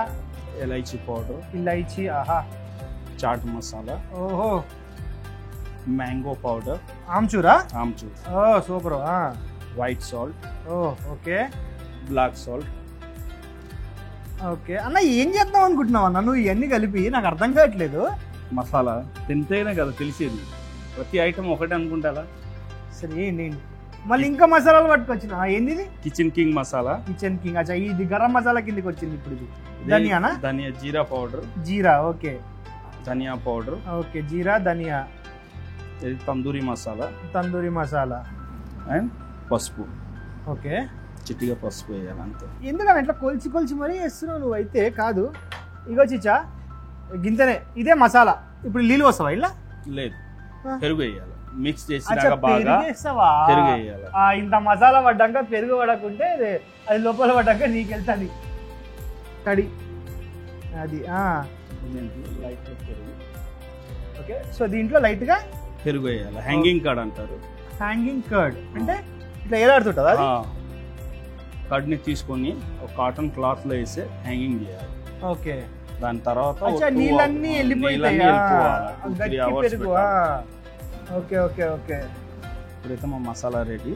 S2: ఎలైచి పౌడర్,
S1: ఇలైచి, ఆహా,
S2: చాట్ మసాలా,
S1: ఓహో,
S2: మ్యాంగో పౌడర్,
S1: ఆమ్చూరా,
S2: ఆమ్చూర్,
S1: ఓ సూపర్,
S2: వైట్ సాల్ట్,
S1: ఓ ఓకే,
S2: బ్లాక్ సాల్ట్.
S1: ఓకే అన్న, ఏం చేద్దాం అనుకుంటున్నావు అన్న నువ్వు ఇవన్నీ కలిపి? నాకు అర్థం కావట్లేదు.
S2: మసాలా తింటేనే కదా తెలిసేది, ప్రతి ఐటమ్ ఒకటే అనుకుంటా.
S1: సరే నేను మళ్ళీ ఇంకా మసాలాలు పట్టుకొచ్చిన. ఏంది ఇది?
S2: Kitchen King masala,
S1: Kitchen king. అచ్చా, ఇది గరం మసాలా కిందకి వచ్చింది. ఇప్పుడు ఇది ధనియానా?
S2: ధనియా, జీరా పౌడర్,
S1: జీరా, ఓకే,
S2: ధనియా పౌడర్,
S1: ఓకే, జీరా, ధనియా,
S2: ఇది తందూరి మసాలా,
S1: తందూరి మసాలా
S2: అండ్ పసుపు.
S1: ఓకే,
S2: చిట్టిగా పసుపు వేయాలి అంతే.
S1: ఎందుకని ఇట్లా కొలిచి కొలిచి మరీ వేస్తున్నావు నువ్వు? అయితే కాదు, ఇగో చిచ్చా, గింతనే ఇదే మసాలా. ఇప్పుడు నీళ్ళు వస్తావా ఇలా?
S2: లేదు, పెరుగు వేయాలి. మిక్స్
S1: అచ్చా,
S2: చేసినాక బాగా
S1: పెరుగేస్తావా?
S2: పెరుగు వేయాలి.
S1: ఇంత మసాలా పడ్డాక పెరుగు పడకుంటే అది లోపల పడ్డాక నీకు వెళ్తుంది తడి. అది
S2: దీంట్లో లైట్ పెరుగు,
S1: ఓకే. సో దీంట్లో లైట్గా
S2: పెరుగు వేయాలి. హ్యాంగింగ్ కార్డ్ అంటారు.
S1: హ్యాంగింగ్ కర్డ్ అంటే ఇట్లా ఏలాడుతుంటుంది అది?
S2: కర్డ్ని తీసుకొని ఒక కాటన్ క్లాత్లో వేసి హ్యాంగింగ్ చేయాలి.
S1: ఓకే,
S2: దాని తర్వాత
S1: అచ్చా, నీళ్ళన్నీ వెళ్ళిపోతాయి. గట్టి పెరుగు. ఓకే ఓకే ఓకే,
S2: ఇప్పుడైతే మా మసాలా రెడీ.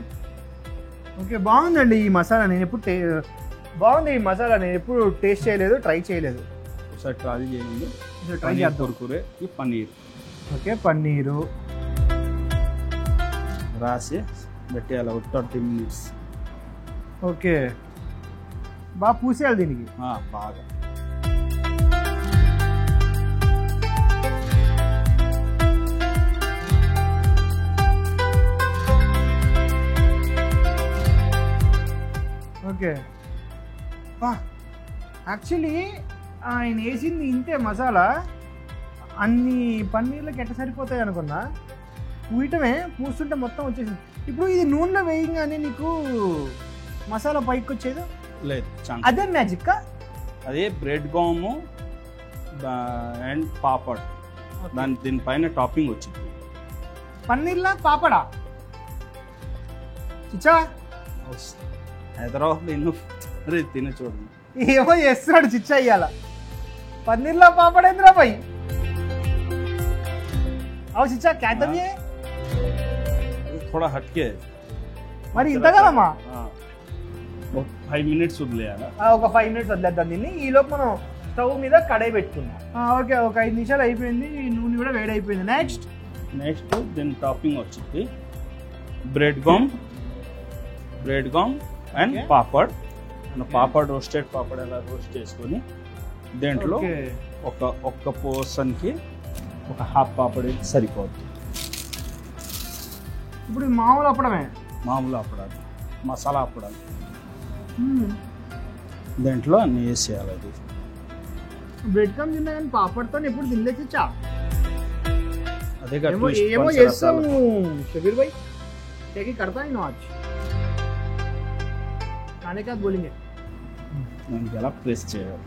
S1: ఓకే, బాగుందండి ఈ మసాలా. నేను ఎప్పుడు బాగుంది ఈ మసాలా. నేను ఎప్పుడు టేస్ట్ చేయలేదు, ట్రై చేయలేదు.
S2: ఒకసారి ట్రై చేయండి.
S1: ట్రై చేద్దాం.
S2: కుర్కురే, ఈ పన్నీర్,
S1: ఓకే, పన్నీరు
S2: రాసి పెట్టేయాలి ఒక 30 minutes.
S1: ఓకే, బాగా పూసేయాలి దీనికి.
S2: బాగా.
S1: ఓకే, యాక్చువల్లీ ఆయన వేసింది ఇంతే మసాలా. అన్ని పన్నీర్లకు ఎట్ట సరిపోతాయి అనుకున్నా. పూయటమే, పూస్తుంటే మొత్తం వచ్చేసింది. ఇప్పుడు ఇది నూనెలో వేయంగానే నీకు మసాలా పైకి వచ్చేది
S2: లేదు,
S1: అదే మ్యాజిక్.
S2: అదే బ్రెడ్ గాము అండ్ పాపడ్, దీనిపైన టాపింగ్ వచ్చింది.
S1: పన్నీర్లా పాపడా చిచ్చా?
S2: హైదరాబాద్ ఎన్నో తిని చూడండి.
S1: ఏమో చేస్తున్నాడు చిచ్చా ఇయ్యాల. పన్నీర్లా పాపడేంద్రా పై అవు చిచ్చా క్యాతమే
S2: थोड़ा हटके
S1: మరి ఇంతగానమ్మా?
S2: 5 minutes వదిలేయాలి.
S1: ఒక 5 minutes వదిలేద్దాం దీన్ని. ఈలోపు మనం స్టవ్ మీద కడాయి పెట్టుకుందాం. ఓకే, ఒక 5 నిమిషాలు అయిపోయింది. నూనె కూడా వేడి అయిపోయింది. నెక్స్ట్
S2: దీని టాపింగ్ వచ్చింది బ్రెడ్ గామ్ అండ్ పాపడ్. పాపడ్, రోస్టెడ్ పాపడ్ అలా రోస్ట్ చేసుకొని దీంట్లో ఒక్క పోర్షన్కి ఒక హాఫ్ పాపడ్ సరిపోద్ది.
S1: ఇప్పుడు మామూలు అప్పడమే,
S2: మామూలు అప్పడాలి, మసాలా అప్పడాలి. దీంట్లో అన్నీ వేసేయాలి. అది
S1: బ్రెడ్ కమ్ తిన్నా కానీ పాపడ్తో ఎప్పుడు తినలేదు చా.
S2: అదే
S1: ఏమో చేస్తావు నువ్వు షబీర్ భాయ్. देखिए करता ही ना आज खाने का बोलेंगे.
S2: నేను ఎలా ప్రెస్ చేయాలి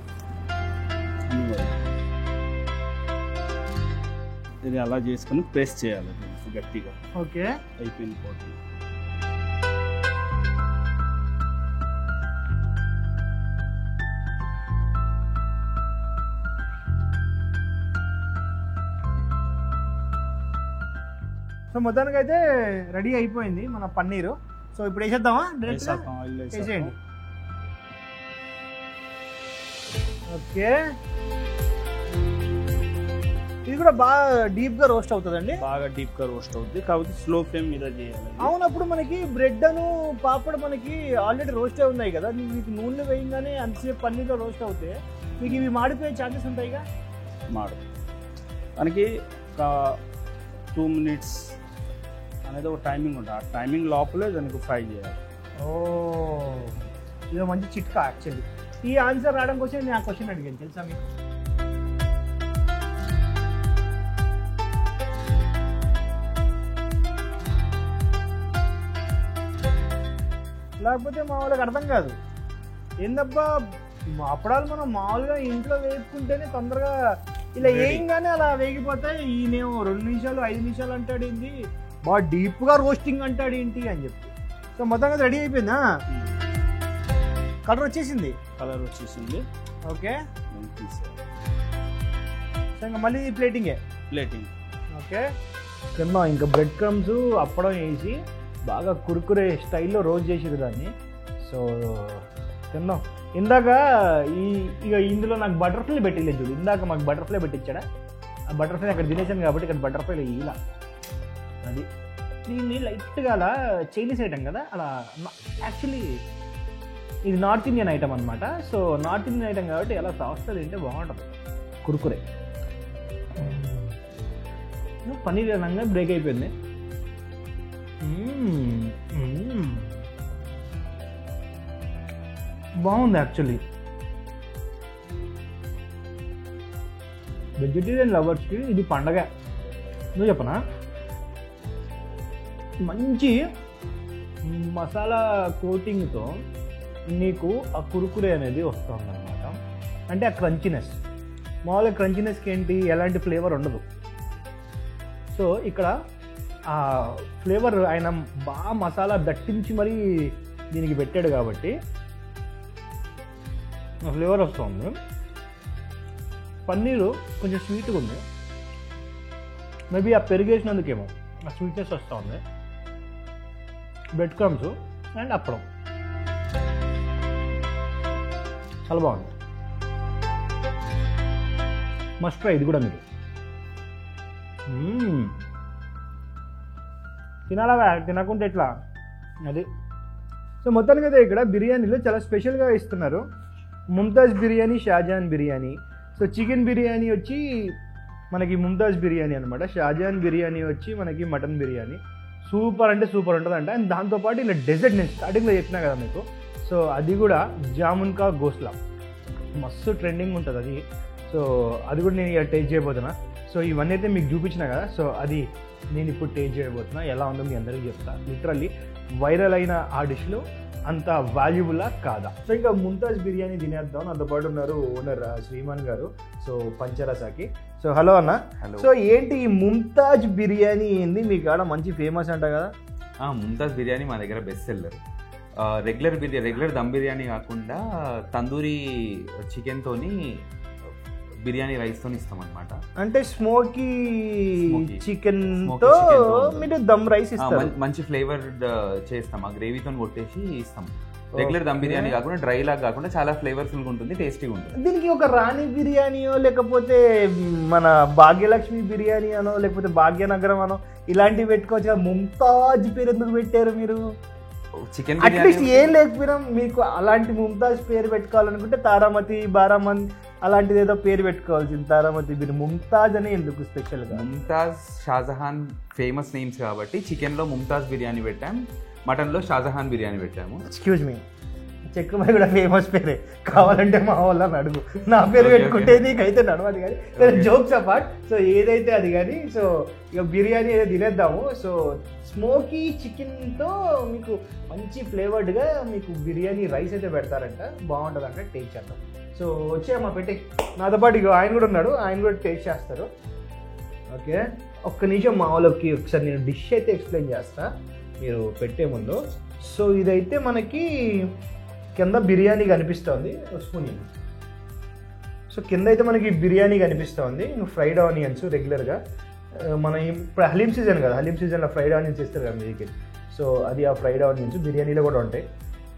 S2: ఇది అలా చేసుకుని ప్రెస్ చేయాలి గట్టిగా.
S1: ఓకే,
S2: అయిపోయింది పోటీ.
S1: సో మొత్తానికి అయితే రెడీ అయిపోయింది మన పన్నీరు. సో ఇప్పుడు వేసేద్దామా? వేసేయండి. ఓకే, ఇది కూడా బాగా డీప్ గా రోస్ట్ అవుతుందండి.
S2: బాగా డీప్ గా రోస్ట్ అవుతుంది, కాబట్టి స్లో ఫ్లేమ్ మీద చేయాలి.
S1: అవునప్పుడు మనకి బ్రెడ్ అను పాపడ్ మనకి ఆల్రెడీ రోస్ట్ అయి ఉన్నాయి కదా, మీకు నూనె వేయంగానే అంతసేపు పన్నీర్లో రోస్ట్ అవుతే మీకు ఇవి మాడిపోయే ఛాన్సెస్ ఉంటాయిగా?
S2: మాడు మనకి ఒక 2 minutes అనేది ఒక టైమింగ్ ఉంటుంది. ఆ టైమింగ్ లోపలే దానికి ఫ్రై చేయాలి.
S1: ఇది మంచి చిట్కా. యాక్చువల్లీ ఈ ఆన్సర్ రావడం కోసం నేను ఆ క్వశ్చన్ అడిగాను తెలుసా మీకు? లేకపోతే మా వాళ్ళకి అర్థం కాదు. ఏందబ్బా అప్పడాలు మనం మామూలుగా ఇంట్లో వేసుకుంటేనే తొందరగా ఇలా వేయంగానే అలా వేగిపోతాయి, ఈయనేమో 2 నిమిషాలు 5 నిమిషాలు అంటాడు ఏంటి, బాగా డీప్గా రోస్టింగ్ అంటాడు ఏంటి అని చెప్పి. సో మొత్తంగా రెడీ అయిపోయిందా, కలర్ వచ్చేసింది. ఓకే సో ఇంకా మళ్ళీ ప్లేటింగ్. ఓకే తిన్నాం. ఇంకా బ్రెడ్ క్రమ్స్ అప్పడం వేసి బాగా కురుకురే స్టైల్లో రోస్ట్ చేసేది దాన్ని. సో తిన్నాం. ఇందాక ఇక ఇందులో నాకు బటర్ఫ్లై పెట్టిలేదు చూడు, ఇందాక మాకు బటర్ఫ్లై పెట్టించాడా, ఆ బటర్ఫ్లై అక్కడ తినేసాను కాబట్టి ఇక్కడ బటర్ఫ్లై ఇలా అది. దీన్ని లైట్గా అలా చైనీస్ ఐటమ్ కదా, అలా యాక్చువల్లీ ఇది నార్త్ ఇండియన్ ఐటమ్ అనమాట. సో నార్త్ ఇండియన్ ఐటమ్ కాబట్టి ఎలా సాఫ్ట్ తింటే బాగుంటుంది కురుకురే. పన్నీర్ అనగా బ్రేక్ అయిపోయింది. బాగుంది యాక్చువల్లీ. వెజిటేరియన్ లవర్స్కి ఇది పండగ. నువ్వు చెప్పనా, మంచి మసాలా కోటింగ్తో నీకు ఆ కురుకురే అనేది వస్తుంది అన్నమాట. అంటే ఆ క్రంచినెస్, మామూలుగా క్రంచినెస్కి ఏంటి ఎలాంటి ఫ్లేవర్ ఉండదు. సో ఇక్కడ ఆ ఫ్లేవర్ ఆయన బాగా మసాలా దట్టించి మరీ దీనికి పెట్టాడు కాబట్టి ఫ్లేవర్ వస్తుంది. పన్నీరు కొంచెం స్వీట్గా ఉంది, మేబీ ఆ పెరిగేసినందుకేమో ఆ స్వీట్నెస్ వస్తూ ఉంది. బ్రెడ్ క్రమ్స్ అండ్ అప్పడం చాలా బాగుంది. మస్ట్ ట్రై ఇది కూడా మీరు. తినాలా తినకుంటే ఎట్లా అది. సో మొత్తానికి అయితే ఇక్కడ బిర్యానీలో చాలా స్పెషల్గా ఇస్తున్నారు. ముంతాజ్ బిర్యానీ, షాజహాన్ బిర్యానీ. సో చికెన్ బిర్యానీ వచ్చి మనకి ముంతాజ్ బిర్యానీ అనమాట, షాజహాన్ బిర్యానీ వచ్చి మనకి మటన్ బిర్యానీ. సూపర్ అంటే సూపర్ ఉంటుంది అంట. అండ్ దాంతోపాటు ఇలా డెజర్ట్ నేను స్టార్టింగ్లో చెప్పినా కదా మీకు, సో అది కూడా జామున్ కా గోస్లా మస్తు ట్రెండింగ్ ఉంటుంది అది. సో అది కూడా నేను ఇలా టేస్ట్ చేయబోతున్నా. సో ఇవన్నీ అయితే మీకు చూపించినా కదా, సో అది నేను ఇప్పుడు టేస్ట్ చేయబోతున్నా. ఎలా ఉందో మీ అందరికీ చెప్తా. లిటరల్లీ వైరల్ అయిన ఆ డిష్లో అంత వాల్యుబులా కాదా. సో ఇంకా ముంతాజ్ బిర్యానీ తినేద్దాం. నాతో పాటు ఉన్నారు ఓనర్ శ్రీమాన్ గారు, సో పంచరసాకి. సో హలో అన్న. సో ఏంటి ఈ ముంతాజ్ బిర్యానీ ఏంది మీ కాడ మంచి ఫేమస్ అంట కదా?
S3: ముంతాజ్ బిర్యానీ మా దగ్గర best seller. Regular dum biryani కాకుండా తందూరి చికెన్తోని బిర్యానీ రైస్తో ఇస్తాం అనమాట.
S1: అంటే స్మోకీ చికెన్తో మీరు దమ్ రైస్ ఇస్తారు,
S3: మంచి ఫ్లేవర్ చేస్తాం. ఆ గ్రేవీతో కొట్టేసి ఇస్తాం. రెగ్యులర్ దమ్ బిర్యానీ కాకుండా డ్రై లాగా కాకుండా చాలా ఫ్లేవర్ఫుల్గా ఉంటుంది, టేస్టీగా ఉంటుంది.
S1: దీనికి ఒక రాణి బిర్యానీయో లేకపోతే మన భాగ్యలక్ష్మి బిర్యానీ అనో లేకపోతే భాగ్యనగరం అనో ఇలాంటివి పెట్టుకోవచ్చు. ముంతాజ్ పేరు ఎందుకు పెట్టారు మీరు?
S3: చికెన్
S1: అట్లీస్ట్ ఏం లేకపోయినా మీకు అలాంటి ముంతాజ్ పేరు పెట్టుకోవాలనుకుంటే తారామతి, బారామతి అలాంటిది ఏదో పేరు పెట్టుకోవాల్సింది. తారామతి మీరు ముంతాజ్ అని ఎందుకు స్పెషల్గా?
S3: ముంతాజ్, షాజహాన్ ఫేమస్ నేమ్స్ కాబట్టి చికెన్లో ముంతాజ్ బిర్యానీ పెట్టాం, మటన్లో షాజహాన్ బిర్యానీ పెట్టాము.
S1: ఎక్స్క్యూజ్ మీ, చెక్కుబాయి కూడా ఫేమస్ పేరే, కావాలంటే మా వాళ్ళని అడుగు. నా పేరు పెట్టుకుంటే నీకైతే నడవదు కానీ జోక్స్ అపార్ట్. సో ఏదైతే అది కానీ, సో ఇక బిర్యానీ ఏదో తినేద్దాము. సో స్మోకీ చికెన్తో మీకు మంచి ఫ్లేవర్డ్గా మీకు బిర్యానీ రైస్ అయితే పెడతారంట, బాగుంటుంది అంట. టేస్ట్ చేద్దాం. సో వచ్చేమ్మా పెట్టి, నాతో పాటు ఇక ఆయన కూడా ఉన్నాడు, ఆయన కూడా టేస్ట్ చేస్తారు. ఓకే ఒక్క నిమిషం మా వాళ్ళకి ఒకసారి నేను డిష్ అయితే ఎక్స్ప్లెయిన్ చేస్తా మీరు పెట్టే ముందు. సో ఇదైతే మనకి కింద బిర్యానీ కనిపిస్తుంది, స్పూన్. సో కింద అయితే మనకి బిర్యానీ కనిపిస్తుంది, ఫ్రైడ్ ఆనియన్స్ రెగ్యులర్గా మన ఇప్పుడు హలీం సీజన్ కదా, హలీం సీజన్లో ఫ్రైడ్ ఆనియన్స్ ఇస్తారు కదా మీకు. సో అది ఆ ఫ్రైడ్ ఆనియన్స్ బిర్యానీలో కూడా ఉంటాయి.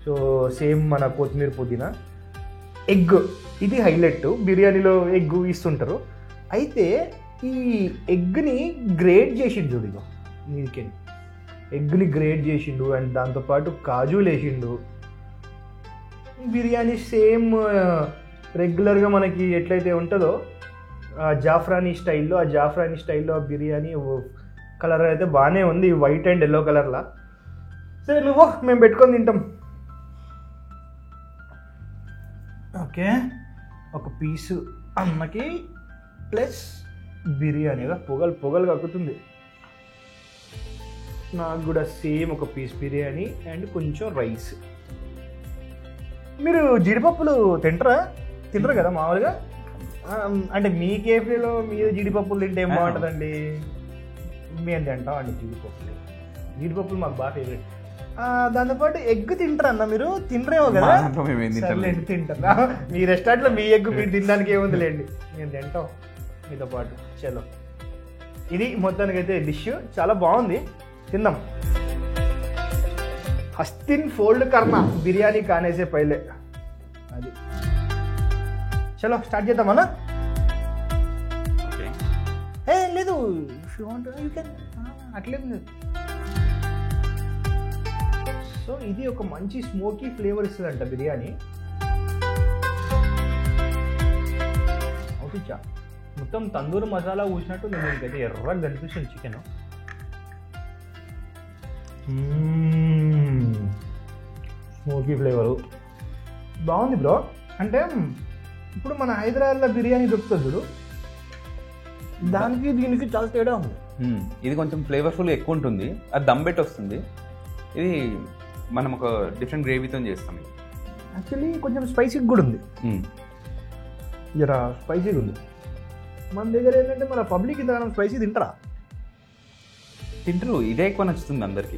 S1: సో సేమ్ మన కొత్తిమీర, పుదీనా, ఎగ్ ఇది హైలైట్. బిర్యానీలో ఎగ్ ఇస్తుంటారు. అయితే ఈ ఎగ్ని గ్రేట్ చేసిండు చూడు, మీకే ఎగ్ని గ్రేట్ చేసిండు. అండ్ దాంతోపాటు కాజులు వేసిండు. బిర్యానీ సేమ్ రెగ్యులర్గా మనకి ఎట్లయితే ఉంటుందో జాఫ్రానీ స్టైల్లో, ఆ జాఫ్రానీ స్టైల్లో బిర్యానీ కలర్ అయితే బాగానే ఉంది, వైట్ అండ్ ఎల్లో కలర్లా. సరే నువ్వు మేము పెట్టుకొని తింటాం. ఓకే ఒక పీసు అన్నకి ప్లస్ బిర్యానీగా పొగలు కక్కుతుంది. నాకు కూడా సేమ్ ఒక పీస్ బిర్యానీ అండ్ కొంచెం రైస్. మీరు జీడిపప్పులు తింటారు కదా మామూలుగా? అంటే మీ కేఫ్లో మీరు జీడిపప్పులు తింటే ఏం బాగుంటుందండి? మేము తింటాం అండి జీడిపప్పులు మాకు బాగా ఫేవరెట్. దాంతోపాటు ఎగ్ తింటారు అన్న, మీరు తింటారేమో కదా? తింటారా? మీ రెస్టారెంట్లో మీ ఎగ్ మీరు తినడానికి ఏముందిలేండి, మేము తింటాం మీతో పాటు. చలో, ఇది మొత్తానికి అయితే డిష్ చాలా బాగుంది, తిందాం. హస్తిన్ ఫోల్డ్ కర్నా బిర్యానీ కానేసే పైలే అది. చలో స్టార్ట్ చేద్దామన్నా? లేదు అట్లేం లేదు. సో ఇది ఒక మంచి స్మోకీ ఫ్లేవర్ ఇస్తుందంట బిర్యానీ. అవుతుంచా మొత్తం తందూరు మసాలా ఊసినట్టు నేను ఇంకైతే ఎర్రగా కనిపిస్తుంది చికెన్. స్మోకీ ఫ్లేవరు బాగుంది బ్రో. అంటే ఇప్పుడు మన హైదరాబాద్లో బిర్యానీ దొరుకుతుంది చూడు, దానికి దీనికి చాలా తేడా ఉంది.
S3: ఇది కొంచెం ఫ్లేవర్ఫుల్ ఎక్కువ ఉంటుంది, అది దమ్ పెట్టి వస్తుంది. ఇది మనం ఒక డిఫరెంట్ గ్రేవీతో చేస్తాం.
S1: యాక్చువల్లీ కొంచెం స్పైసీగా కూడా ఉంది, జరా స్పైసీగా ఉంది. మన దగ్గర ఏంటంటే మన పబ్లిక్ ఇంతగానం స్పైసీ తింటారు.
S3: ఇదే ఎక్కువ నచ్చుతుంది అందరికి.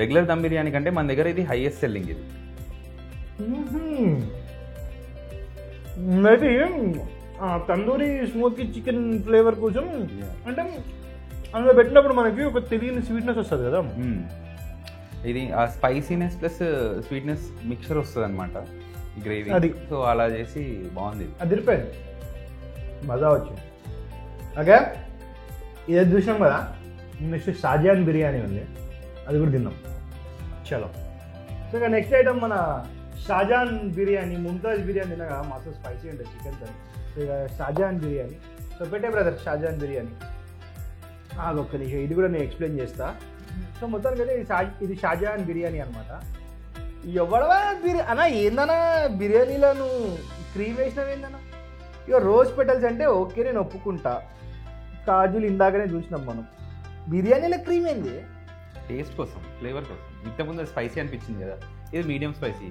S3: రెగ్యులర్ దమ్ బిర్యానీ కంటే మన దగ్గర ఇది హైయెస్ట్ సెల్లింగ్. ఇది
S1: maybe tandoori smoky chicken flavour కోసం అంటే అందులో పెట్టినప్పుడు మనకి ఒక తెలియని స్వీట్నెస్ వస్తుంది కదా.
S3: ఇది ఆ స్పైసీనెస్ ప్లస్ స్వీట్నెస్ మిక్చర్ వస్తుంది అనమాట ఈ గ్రేవీ.
S1: అది
S3: సో అలా చేసి బాగుంది,
S1: అది తిరిపోయింది, మజా వచ్చింది. ఓకే, ఇదే చూసినాం కదా. నెక్స్ట్ షాజహాన్ బిర్యానీ ఉంది, అది కూడా తిన్నాం. చలో, సో ఇక నెక్స్ట్ ఐటమ్ మన షాజహాన్ బిర్యానీ. ముంతాజ్ బిర్యానీ తినగా మస్తు స్పైసీ ఉంటుంది చికెన్తో. సో ఇక షాజహాన్ బిర్యానీ. సో పెట్టే బ్రదర్ షాజహాన్ బిర్యానీ. అదొక్క నిమిషం, ఇది కూడా నేను ఎక్స్ప్లెయిన్ చేస్తా. సో మొత్తానికి అయితే ఇది షాజహాన్ బిర్యానీ అనమాట. ఎవడవా బిర్యానీ అన్నా? ఏందన్నా బిర్యానీలో నువ్వు క్రీమ్ వేసినావు ఏందన్నా? ఇక రోజ్ పెటల్స్ అంటే ఓకే, నేను ఒప్పుకుంటా. కాజులు ఇందాకనే చూసినాం మనం. బిర్యానీలో క్రీమ్ ఏంది?
S3: టేస్ట్ కోసం, ఫ్లేవర్ కోసం. ఇంతకుముందు స్పైసీ అనిపించింది కదా, ఇది మీడియం స్పైసీ.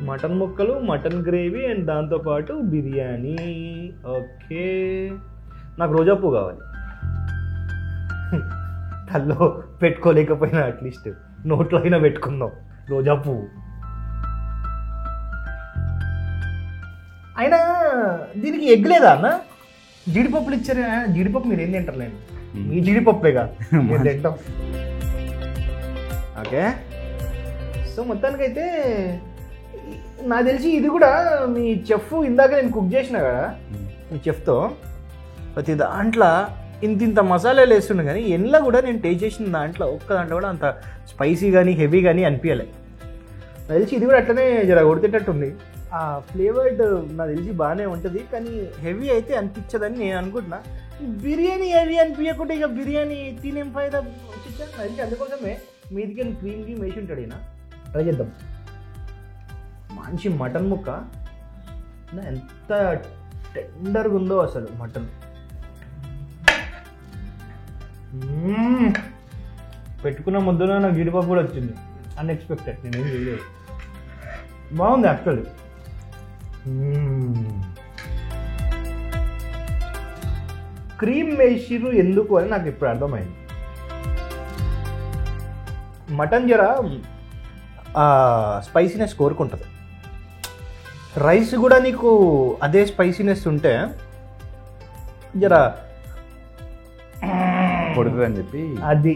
S1: మటన్ ముక్కలు, మటన్ గ్రేవీ అండ్ దాంతోపాటు బిర్యానీ. ఓకే, నాకు రోజా పువ్వు కావాలి. తల్లో పెట్టుకోలేకపోయినా అట్లీస్ట్ నోట్లో అయినా పెట్టుకుందాం రోజా పువ్వు. అయినా దీనికి ఎగ్ లేదా అన్న? జీడిపప్పులు ఇచ్చారు. జీడిపప్పు మీరు ఏం తింటారులేండి, మీ జీడిపప్పులేగా మీరు తింటాం. ఓకే, సో మొత్తానికైతే నాకు తెలిసి ఇది కూడా మీ చెఫ్ ఇందాక నేను కుక్ చేసిన కదా మీ చెఫ్తో, ప్రతి దాంట్లో ఇంత మసాలాలు వేస్తుండే కానీ ఎండ్లో కూడా నేను టేస్ట్ చేసిన దాంట్లో ఒక్క దాంట్లో కూడా అంత స్పైసీ కానీ హెవీ కానీ అనిపించలేదు. నాకు తెలిసి ఇది కూడా అట్లనే జర కొడుతేటట్టుంది. ఆ ఫ్లేవర్డ్ నాకు తెలిసి బాగానే ఉంటుంది, కానీ హెవీ అయితే అనిపించదని నేను అనుకుంటున్నా. బిర్యానీ హెవీ అనిపించకుండా ఇక బిర్యానీ తినేం ఫైదా వచ్చేసాను. అది అందుకోసమే మీదికి క్రీమ్కి వేసి ఉంటాడు. ఈయన ట్రై చేద్దాం. మంచి మటన్ ముక్క, ఎంత టెండర్గా ఉందో అసలు మటన్. పెట్టుకున్న ముద్దలో నాకు జీడిపప్పు కూడా వచ్చింది, అన్ఎక్స్పెక్టెడ్, నేనేం చేయలేదు. బాగుంది యాక్చువల్లీ. క్రీమ్ వేసిరు ఎందుకు అని నాకు ఇప్పుడు అర్థమైంది. మటన్ జర స్పైసీనెస్ కోరుకుంటుంది, రైస్ కూడా నీకు అదే స్పైసీనెస్ ఉంటే జర
S3: కొడుతుంది అని చెప్పి
S1: అది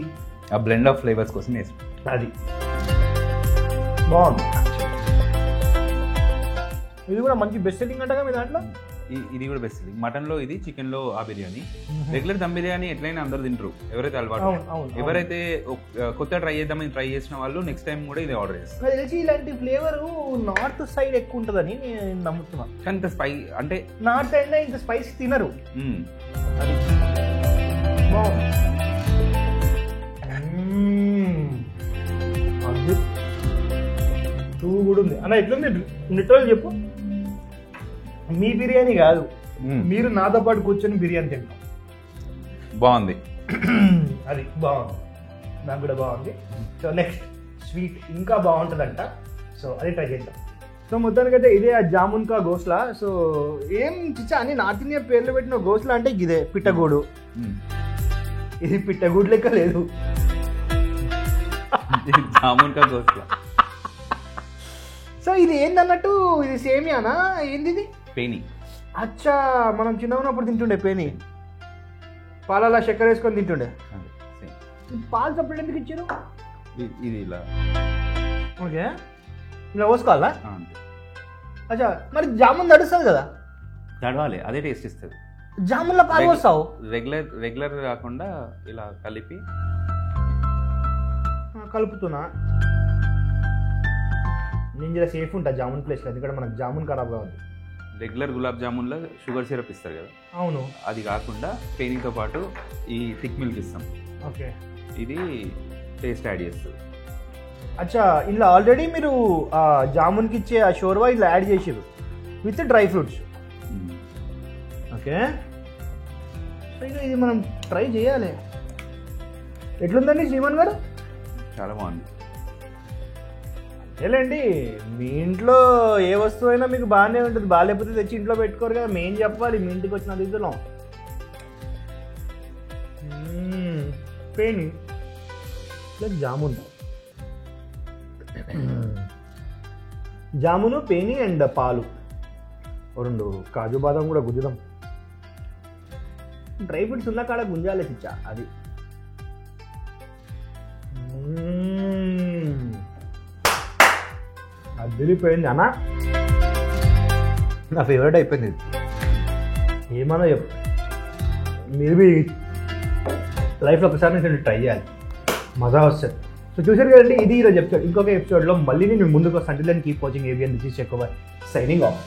S3: ఆ బ్లెండ్ ఆఫ్ ఫ్లేవర్స్ కోసం వేసి
S1: అది బాగుంది. ఇది కూడా మంచి బెస్ట్ సెల్లింగ్ అంటగా మీ దాంట్లో.
S3: ఇది కూడా బెస్ట్ సెల్లింగ్. మటన్లో ఇది, చికెన్లో ఆ బిర్యానీ. రెగ్యులర్ దమ్ బిర్యానీ ఎట్లయినా అందరు తింటారు, ఎవరైతే అలవాటు. ఎవరైతే కొత్త ట్రై చేసిన వాళ్ళు నెక్స్ట్ టైం కూడా ఇది ఆర్డర్ చేస్తారు.
S1: తెలిసి ఇలాంటి ఫ్లేవర్ నార్త్ సైడ్ ఎక్కువ ఉంటుందని నేను నమ్ముతున్నాను.
S3: కానీ ఇంత అంటే
S1: నార్త్ సైడ్ ఇంత స్పైసీ తినరు. టూ కూడా ఉంది అన్న. ఎట్లుంది లిటరల్ చెప్పు. మీ బిర్యానీ కాదు, మీరు నాతో పాటు కూర్చొని బిర్యానీ తింటాం.
S3: బాగుంది.
S1: అది బాగుంది, నాకు కూడా బాగుంది. సో నెక్స్ట్ స్వీట్ ఇంకా బాగుంటుందంట, సో అది ట్రై చేద్దాం. సో మొత్తానికైతే ఇదే ఆ జామున్ కా గోస్లా. సో ఏం చిచ్చా అని నార్త్ ఇండియా పేర్లు పెట్టిన గోస్లా అంటే ఇదే పిట్టగూడు. ఇది పిట్టగూడు లెక్క లేదు,
S3: జామున్ కా గోస్లా.
S1: సో ఇది ఏందన్నట్టు, ఇది సేమియానా ఏంది ఇది?
S3: పేని.
S1: అచ్చా, మనం చిన్నగా ఉన్నప్పుడు తింటుండే పేని, పాలలా చక్కెర వేసుకొని తింటుండే. పాలు సపరేట్ ఎందుకు ఇచ్చారు?
S3: ఇది ఇలా
S1: ఓకే, ఇలా పోసుకోవాలా?
S3: అంతే.
S1: అచ్చా, మరి జామున్ తడుస్తుంది కదా?
S3: తడవాలి, అదే టేస్ట్ ఇస్తుంది.
S1: జామున్లో పాలు పోస్తావు?
S3: రెగ్యులర్ కాకుండా ఇలా కలిపి
S1: కలుపుతున్నా. నేను జర సేఫ్ ఉంటా జామున్ ప్లేస్లో, ఎందుకంటే మనకు జామున్ ఖరాబ్ కావద్దు.
S3: రెగ్యులర్ గులాబ్ జామున్లో షుగర్ సిరప్ ఇస్తారు కదా,
S1: అవును.
S3: అది కాకుండా పేనీతో పాటు ఈ థిక్ మిల్క్ ఇస్తాం.
S1: ఓకే,
S3: ఇది టేస్ట్ యాడ్ చేస్తుంది.
S1: అచ్చా, ఇలా ఆల్రెడీ మీరు జామున్కి ఇచ్చే ఆ షోర్వా ఇలా యాడ్ చేసారు with dry fruits. Okay, so ఇక ఇది మనం ట్రై చేయాలి. ఎట్లుందండి శ్రీమన్ గారు?
S3: చాలా బాగుంది.
S1: ఏలేండి, మీ ఇంట్లో ఏ వస్తువు అయినా మీకు బాగానే ఉంటుంది, బాగాలేకపోతే తెచ్చి ఇంట్లో పెట్టుకోరు కదా, మేం చెప్పాలి మీ ఇంటికి వచ్చిన అతిథులం. పేని ప్లస్ జామున్, జామును పేని అండ్ పాలు, రెండు కాజు బాదం కూడా గుంజుదాం. డ్రై ఫ్రూట్స్ ఉన్న కాడ గుంజాలి చిచ్చా, అది. అది తెలిపోయింది అన్న, నా ఫేవరెట్ అయిపోయింది ఇది. ఏమన్నా చెప్పు, మీరు బి లైఫ్లో ఒకసారి నేను ట్రై చేయాలి, మజా వస్తుంది. సో చూసారు కదండి, ఇది ఈరోజు ఎపిసోడ్. ఇంకొక ఎపిసోడ్లో మళ్ళీ నేను ముందుకు వస్తాను. Keep watching ABN. This is check over, signing of.